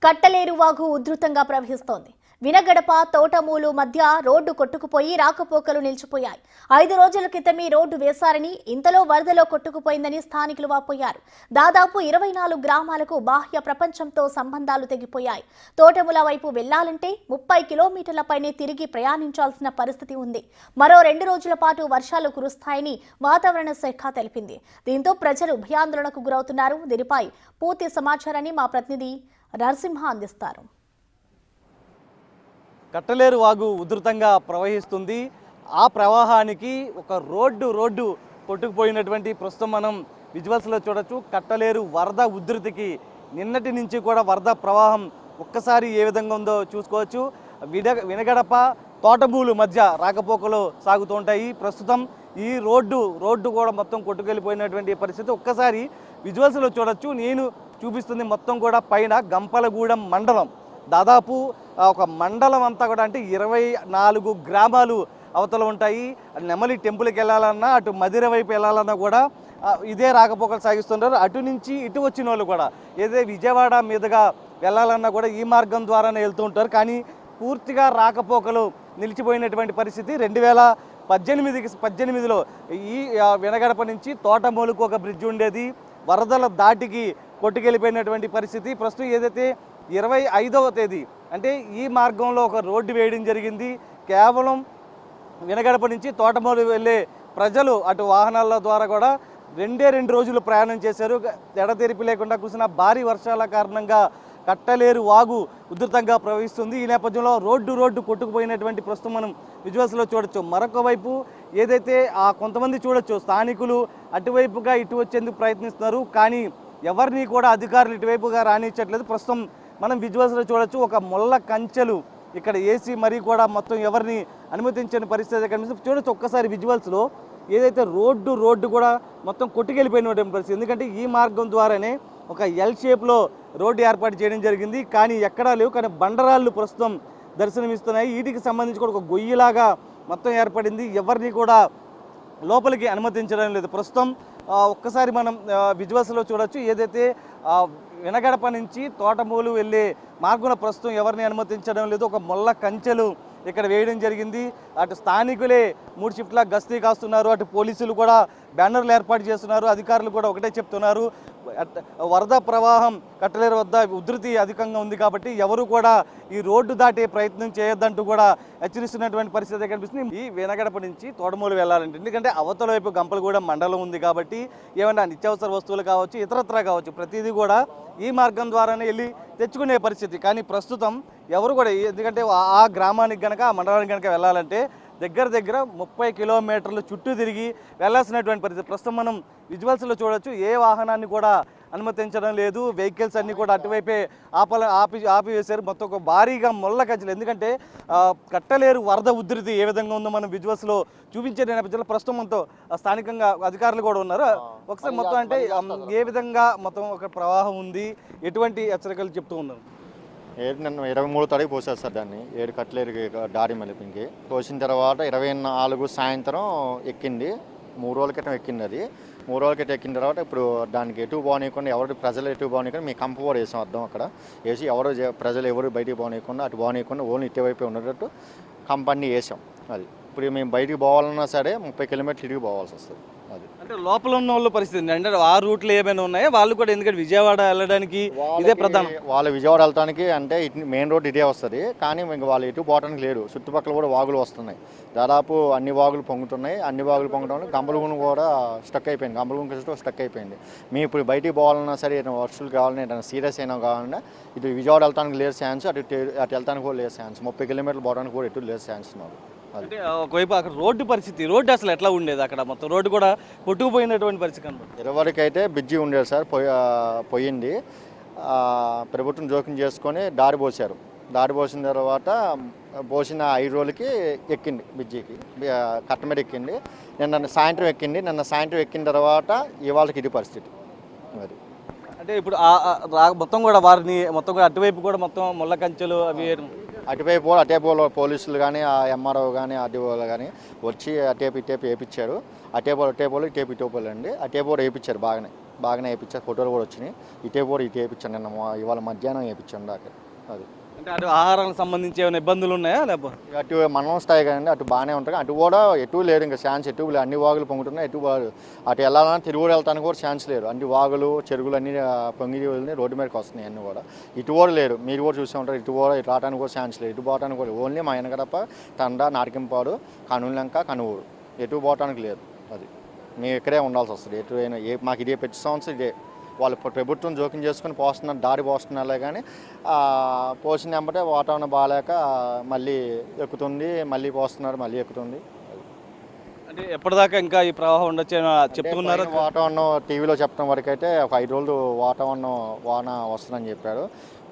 కట్టలేరు వాగు ఉధృతంగా ప్రవహిస్తోంది. వినగడప తోటమూలు మధ్య రోడ్డు కొట్టుకుపోయి రాకపోకలు నిలిచిపోయాయి. 5 రోజుల క్రితం ఈ రోడ్డు వేశారని, ఇంతలో వరదలో కొట్టుకుపోయిందని స్థానికులు వాపోయారు. దాదాపు 24 గ్రామాలకు బాహ్య ప్రపంచంతో సంబంధాలు తెగిపోయాయి. తోటమూల వైపు వెళ్లాలంటే 30 కిలోమీటర్ల పైనే తిరిగి ప్రయాణించాల్సిన పరిస్థితి ఉంది. మరో 2 రోజుల పాటు వర్షాలు కురుస్తాయని వాతావరణ శాఖ తెలిపింది. దీంతో ప్రజలు భయాందోళనకు గురవుతున్నారు. దీనిపై పూర్తి సమాచారాన్ని మా ప్రతినిధి నరసింహ అందిస్తారు. కట్టలేరు వాగు ఉధృతంగా ప్రవహిస్తుంది. ఆ ప్రవాహానికి ఒక రోడ్డు కొట్టుకుపోయినటువంటి ప్రస్తుతం మనం విజువల్స్లో చూడొచ్చు. కట్టలేరు వరద ఉధృతికి నిన్నటి నుంచి కూడా వరద ప్రవాహం ఒక్కసారి ఏ విధంగా ఉందో చూసుకోవచ్చు. వినగడప తోటమూలు మధ్య రాకపోకలు సాగుతూ ఉంటాయి. ప్రస్తుతం ఈ రోడ్డు కూడా మొత్తం కొట్టుకెళ్ళిపోయినటువంటి పరిస్థితి ఒక్కసారి విజువల్స్లో చూడొచ్చు. నేను చూపిస్తుంది మొత్తం కూడా పైన గంపలగూడెం మండలం, దాదాపు ఒక మండలం అంతా కూడా, అంటే 24 గ్రామాలు అవతల ఉంటాయి. నెమలి టెంపుల్కి వెళ్ళాలన్నా, అటు మదిర వైపు వెళ్ళాలన్నా కూడా ఇదే రాకపోకలు సాగిస్తుంటారు. అటు నుంచి ఇటు వచ్చిన వాళ్ళు కూడా ఏదే విజయవాడ మీదుగా వెళ్ళాలన్నా కూడా ఈ మార్గం ద్వారానే వెళ్తూ ఉంటారు. కానీ పూర్తిగా రాకపోకలు నిలిచిపోయినటువంటి పరిస్థితి. 2018లో ఈ వినగడప నుంచి తోటమూలుకు ఒక బ్రిడ్జ్ ఉండేది, వరదల దాటికి కొట్టుకెళ్ళిపోయినటువంటి పరిస్థితి. ప్రస్తుతం ఏదైతే 25వ తేదీ అంటే ఈ మార్గంలో ఒక రోడ్డు వేయడం జరిగింది. కేవలం వినగడప నుంచి తోటమూలు వెళ్ళే ప్రజలు అటు వాహనాల ద్వారా కూడా 2 రోజులు ప్రయాణం చేశారు. ఎడతెరిపి లేకుండా కురిసిన భారీ వర్షాల కారణంగా కట్టలేరు వాగు ఉధృతంగా ప్రవహిస్తుంది. ఈ నేపథ్యంలో రోడ్డు కొట్టుకుపోయినటువంటి ప్రస్తుతం మనం విజువల్స్లో చూడొచ్చు. మరొక వైపు ఏదైతే కొంతమంది చూడొచ్చు, స్థానికులు అటువైపుగా ఇటు వచ్చేందుకు ప్రయత్నిస్తున్నారు. కానీ ఎవరిని కూడా అధికారులు ఇటువైపుగా రానిచ్చట్లేదు. ప్రస్తుతం మనం విజువల్స్లో చూడొచ్చు, ఒక ముళ్ళ కంచెలు ఇక్కడ ఏసీ మరీ కూడా మొత్తం ఎవరిని అనుమతించని పరిస్థితి కనిపిస్తుంది. చూడొచ్చు ఒక్కసారి విజువల్స్లో ఏదైతే రోడ్డు కూడా మొత్తం కొట్టుకెళ్ళిపోయినటువంటి పరిస్థితి. ఎందుకంటే ఈ మార్గం ద్వారానే ఒక ఎల్ షేప్లో రోడ్డు ఏర్పాటు చేయడం జరిగింది. కానీ ఎక్కడా లేవు. కానీ బండరాళ్ళు ప్రస్తుతం దర్శనమిస్తున్నాయి. వీటికి సంబంధించి కూడా ఒక గొయ్యిలాగా మొత్తం ఏర్పడింది. ఎవరిని కూడా లోపలికి అనుమతించడం లేదు. ప్రస్తుతం ఒక్కసారి మనం విజువల్స్లో చూడొచ్చు, ఏదైతే వినగడప నుంచి తోటమూలు వెళ్ళే మార్గంలో ప్రస్తుతం ఎవరిని అనుమతించడం లేదు. ఒక ముళ్ళ కంచెలు ఇక్కడ వేయడం జరిగింది. అటు స్థానికులే 3 షిఫ్ట్ల గస్తీ కాస్తున్నారు, అటు పోలీసులు కూడా బ్యానర్లు ఏర్పాటు చేస్తున్నారు. అధికారులు కూడా ఒకటే చెప్తున్నారు, వరద ప్రవాహం కట్టలేరు వద్ద ఉధృతి అధికంగా ఉంది కాబట్టి ఎవరు కూడా ఈ రోడ్డు దాటే ప్రయత్నం చేయొద్దంటూ కూడా హెచ్చరిస్తున్నటువంటి పరిస్థితి కనిపిస్తుంది. ఈ వినగడప నుంచి తోటమూలు వెళ్ళాలంటే, ఎందుకంటే అవతల వైపు గంపలగూడెం మండలం ఉంది కాబట్టి ఏమైనా నిత్యావసర వస్తువులు కావచ్చు, ఇతరత్రా కావచ్చు, ప్రతిదీ కూడా ఈ మార్గం ద్వారానే వెళ్ళి తెచ్చుకునే పరిస్థితి. కానీ ప్రస్తుతం ఎవరు కూడా, ఎందుకంటే ఆ గ్రామానికి కనుక ఆ మండలానికి కనుక వెళ్ళాలంటే దగ్గర 30 కిలోమీటర్లు చుట్టూ తిరిగి వెళ్ళాల్సినటువంటి పరిస్థితి. ప్రస్తుతం మనం విజువల్స్లో చూడొచ్చు, ఏ వాహనాన్ని కూడా అనుమతించడం లేదు. వెహికల్స్ అన్నీ కూడా అటువైపే ఆపివేశారు. మొత్తం ఒక భారీగా ముళ్ళ కంచెలు. ఎందుకంటే కట్టలేరు వరద ఉధృతి ఏ విధంగా ఉందో మనం విజువల్స్లో చూపించే నేపథ్యంలో ప్రస్తుతం మనతో స్థానికంగా అధికారులు కూడా ఉన్నారు. ఒకసారి మొత్తం అంటే ఏ విధంగా మొత్తం ఒక ప్రవాహం ఉంది, ఎటువంటి హెచ్చరికలు చెప్తూ ఉన్నారు? నన్ను 23 తారీఖు పోసారు సార్. దాన్ని 7 కట్లేరు దారి మలిపింకి పోసిన తర్వాత 24 సాయంత్రం ఎక్కింది. 3 రోజుల క్రితం ఎక్కింది. అది 3 రోజుల క్రితం ఎక్కిన తర్వాత ఇప్పుడు దానికి ఎటు పోనీయకుండా, ఎవరు ప్రజలు ఎటు పోనీయకుండా మీ కంప కూడా వేసాం అర్థం. అక్కడ వేసి ప్రజలు ఎవరు బయటికి పోనీయకుండా, అటు పోనీయకుండా ఓన్లీ ఇటువైపు ఉండేటట్టు కంపన్నీ వేసాం. అది ఇప్పుడు మేము బయటికి పోవాలన్నా సరే 30 కిలోమీటర్లు తిరిగి పోవాల్సి వస్తుంది. అది అంటే లోపల ఉన్న వాళ్ళ పరిస్థితి అంటే ఆ రూట్లో ఏమైనా ఉన్నాయా వాళ్ళు కూడా? ఎందుకంటే విజయవాడ వెళ్ళడానికి ఇదే ప్రధానం. వాళ్ళు విజయవాడ వెళ్ళడానికి అంటే మెయిన్ రోడ్ ఇదే వస్తుంది. కానీ ఇంక వాళ్ళు ఎటు పోవడానికి లేరు. చుట్టుపక్కల కూడా వాగులు వస్తున్నాయి. దాదాపు అన్ని వాగులు పొంగుతున్నాయి. అన్ని వాగులు పొంగడం వల్ల గంపలగూడెం కూడా స్టక్ అయిపోయింది. గంపలగూడెం స్టక్ అయిపోయింది. మేము ఇప్పుడు బయటికి పోవాలన్నా సరే, ఏదైనా వర్షాలు కావాలన్నా, ఏదైనా సీరియస్ అయినా కావాలన్నా ఇటు విజయవాడ వెళ్ళడానికి లేదు ఛాన్స్, అటు వెళ్తానికి కూడా లేదు ఛాన్స్. 30 కిలోమీటర్లు పోవడానికి కూడా ఎటు లేదు ఛాన్స్ మాకు. అంటే ఒకవైపు అక్కడ రోడ్డు పరిస్థితి, రోడ్డు అసలు ఎట్లా ఉండేది? అక్కడ మొత్తం రోడ్డు కూడా కొట్టుకుపోయినటువంటి పరిస్థితి కనబడుతుంది. ఇరువరకు అయితే బ్రిడ్జి ఉండేది సార్, పోయింది. ప్రభుత్వం జోక్యం చేసుకొని దారి పోసారు. దారి పోసిన తర్వాత పోసిన 5 రోజులకి ఎక్కింది బ్రిడ్జికి, కట్ట మీద ఎక్కింది. నిన్న సాయంత్రం ఎక్కింది. నిన్న సాయంత్రం ఎక్కిన తర్వాత ఇవాళకి ఇది పరిస్థితి. మరి అంటే ఇప్పుడు మొత్తం కూడా వారిని మొత్తం కూడా అటువైపు కూడా మొత్తం ముళ్ళ కంచెలు అవి అటువైపు పోలీసులు కానీ ఆ ఎంఆర్ఓ కానీ ఆర్డీఓలు కానీ వచ్చి ఇటేపు వేయించారు. అటేపోలు ఇటేపోలు అండి. అటేపో వేయించారు, బాగానే వేయించారు. ఫోటోలు కూడా వచ్చినాయి. ఇటేపో వేయించాను నిన్న ఇవాళ మధ్యాహ్నం వేయించాను దాకా. అది అంటే అటు ఆహారానికి సంబంధించి ఏమైనా ఇబ్బందులు ఉన్నాయా లేకపోతే? అటు మనం స్థాయి కదండి, అటు బాగానే ఉంటాయి. అటు కూడా ఎటు లేదు, ఇంకా ఛాన్స్ ఎటు లేదు. అన్ని వాగులు పొంగుతున్నాయి. అటు వెళ్ళాలన్నా తిరుగుడు వెళ్తానికి కూడా ఛాన్స్ లేదు. అన్ని వాగులు చెరువులు అన్ని పొంగి వెళ్ళి రోడ్డు మీదకి వస్తున్నాయి అన్నీ కూడా. ఇటు కూడా లేదు, మీరు కూడా చూసే ఉంటారు. ఇటు రావడానికి కూడా ఛాన్స్ లేదు, ఇటు పోవడానికి కూడా. ఓన్లీ మా వెనకడప తండా, నాటికంపాడు, కనులంక, కనువూరు, ఎటు పోవడానికి లేదు. అది మేము ఇక్కడే ఉండాల్సి వస్తుంది. ఎటు అయినా మాకు ఇదే ప్రతి సంవత్సరం ఇదే. వాళ్ళు ప్రభుత్వం జోక్యం చేసుకుని దారి పోస్తున్నారులే కానీ పోసిన వెంబటే వాతావరణం బాగాలేక మళ్ళీ ఎక్కుతుంది, మళ్ళీ పోస్తున్నారు, మళ్ళీ ఎక్కుతుంది. అంటే ఎప్పటిదాకా ఇంకా ఈ ప్రవాహం ఉండొచ్చు చెప్తున్నారు. వాతావరణం టీవీలో చెప్పడం వరకు అయితే ఒక 5 రోజులు వాతావరణం వాన వస్తుందని చెప్పారు.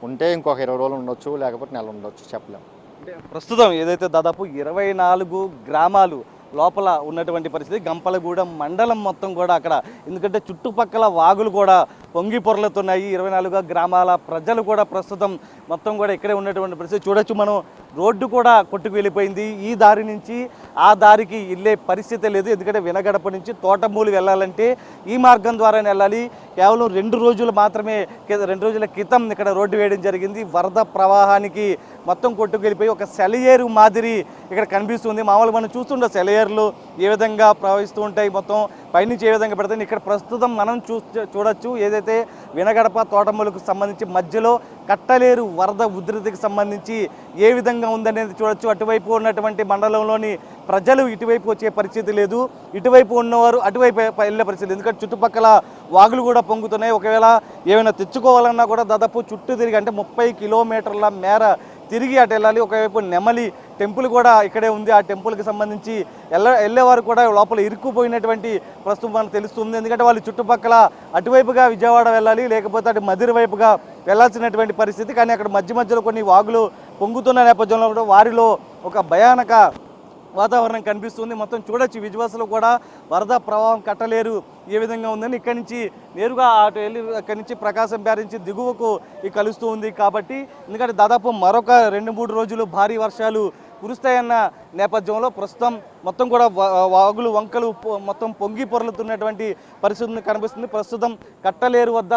ఉంటే ఇంకొక 20 రోజులు ఉండొచ్చు, లేకపోతే నెల ఉండొచ్చు, చెప్పలేము. అంటే ప్రస్తుతం ఏదైతే దాదాపు 24 గ్రామాలు లోపల ఉన్నటువంటి పరిస్థితి, గంపలగూడెం మండలం మొత్తం కూడా అక్కడ, ఎందుకంటే చుట్టుపక్కల వాగులు కూడా పొంగి పొరలుతున్నాయి. 24 గ్రామాల ప్రజలు కూడా ప్రస్తుతం మొత్తం కూడా ఇక్కడే ఉన్నటువంటి పరిస్థితి చూడొచ్చు మనం. రోడ్డు కూడా కొట్టుకు వెళ్ళిపోయింది. ఈ దారి నుంచి ఆ దారికి వెళ్ళే పరిస్థితి లేదు. ఎందుకంటే వినగడప నుంచి తోటమూలు వెళ్ళాలంటే ఈ మార్గం ద్వారానే వెళ్ళాలి. కేవలం 2 రోజులు మాత్రమే, 2 రోజుల క్రితం ఇక్కడ రోడ్డు వేయడం జరిగింది. వరద ప్రవాహానికి మొత్తం కొట్టుకు వెళ్ళిపోయి ఒక సెలయేరు మాదిరి ఇక్కడ కనిపిస్తుంది. మామూలుగా మనం చూస్తుంటాం సెలయేరులు ఏ విధంగా ప్రవహిస్తూ ఉంటాయి, మొత్తం పైనుంచి ఏ విధంగా పెడతాయి. ఇక్కడ ప్రస్తుతం మనం చూడొచ్చు ఏదైతే వినగడప తోటమూలకు సంబంధించి మధ్యలో కట్టలేరు వరద ఉధృతికి సంబంధించి ఏ విధంగా ఉందనేది చూడొచ్చు. అటువైపు ఉన్నటువంటి మండలంలోని ప్రజలు ఇటువైపు వచ్చే పరిస్థితి లేదు, ఇటువైపు ఉన్నవారు అటువైపు వెళ్ళే పరిస్థితి. ఎందుకంటే చుట్టుపక్కల వాగులు కూడా పొంగుతున్నాయి. ఒకవేళ ఏమైనా తెచ్చుకోవాలన్నా కూడా దాదాపు చుట్టూ తిరిగి, అంటే 30 కిలోమీటర్ల మేర తిరిగి అటు వెళ్ళాలి. ఒకవైపు నెమలి టెంపుల్ కూడా ఇక్కడే ఉంది. ఆ టెంపుల్కి సంబంధించి వెళ్ళేవారు కూడా లోపల ఇరుక్కుపోయినటువంటి ప్రస్తుతం మనకు తెలుస్తుంది. ఎందుకంటే వాళ్ళు చుట్టుపక్కల అటువైపుగా విజయవాడ వెళ్ళాలి, లేకపోతే అటు మదిరి వైపుగా వెళ్ళాల్సినటువంటి పరిస్థితి. కానీ అక్కడ మధ్యలో కొన్ని వాగులు పొంగుతున్న నేపథ్యంలో కూడా వారిలో ఒక భయానక వాతావరణం కనిపిస్తుంది. మొత్తం చూడొచ్చు విజువల్స్లో కూడా వరద ప్రవాహం కట్టలేరు ఏ విధంగా ఉందని. ఇక్కడి నుంచి నేరుగా అటు వెళ్ళి అక్కడి నుంచి ప్రకాశం బ్యారేజ్ దిగువకు కలుస్తూ ఉంది. కాబట్టి ఎందుకంటే దాదాపు మరొక 2-3 రోజులు భారీ వర్షాలు కురుస్తాయన్న నేపథ్యంలో ప్రస్తుతం మొత్తం కూడా వాగులు వంకలు మొత్తం పొంగి పొరలుతున్నటువంటి పరిస్థితి కనిపిస్తుంది. ప్రస్తుతం కట్టలేరు వద్ద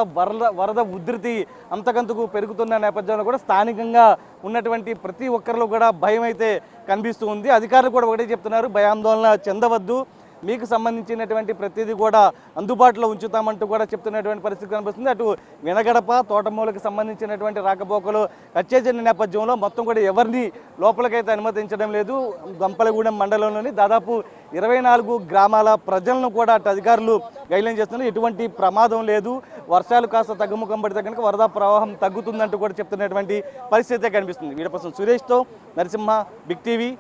వరద ఉధృతి అంతకంతకు పెరుగుతున్న నేపథ్యంలో కూడా స్థానికంగా ఉన్నటువంటి ప్రతి ఒక్కరిలో కూడా భయం అయితే కనిపిస్తూ ఉంది. అధికారులు కూడా ఒకటే చెప్తున్నారు, భయాందోళన చెందవద్దు, మీకు సంబంధించినటువంటి ప్రతిదీ కూడా అందుబాటులో ఉంచుతామంటూ కూడా చెప్తున్నటువంటి పరిస్థితి కనిపిస్తుంది. అటు వినగడప తోటమూలకు సంబంధించినటువంటి రాకపోకలు కచ్చేసిన నేపథ్యంలో మొత్తం కూడా ఎవరిని లోపలికైతే అనుమతించడం లేదు. గంపలగూడెం మండలంలోని దాదాపు 24 గ్రామాల ప్రజలను కూడా అటు అధికారులు గైడ్లైన్ చేస్తున్నారు. ఎటువంటి ప్రమాదం లేదు, వర్షాలు కాస్త తగ్గుముఖం పడితే కనుక వరద ప్రవాహం తగ్గుతుందంటూ కూడా చెప్తున్నటువంటి పరిస్థితి కనిపిస్తుంది. వీడియో పర్సన్ సురేష్తో నరసింహ, బిగ్ టీవీ.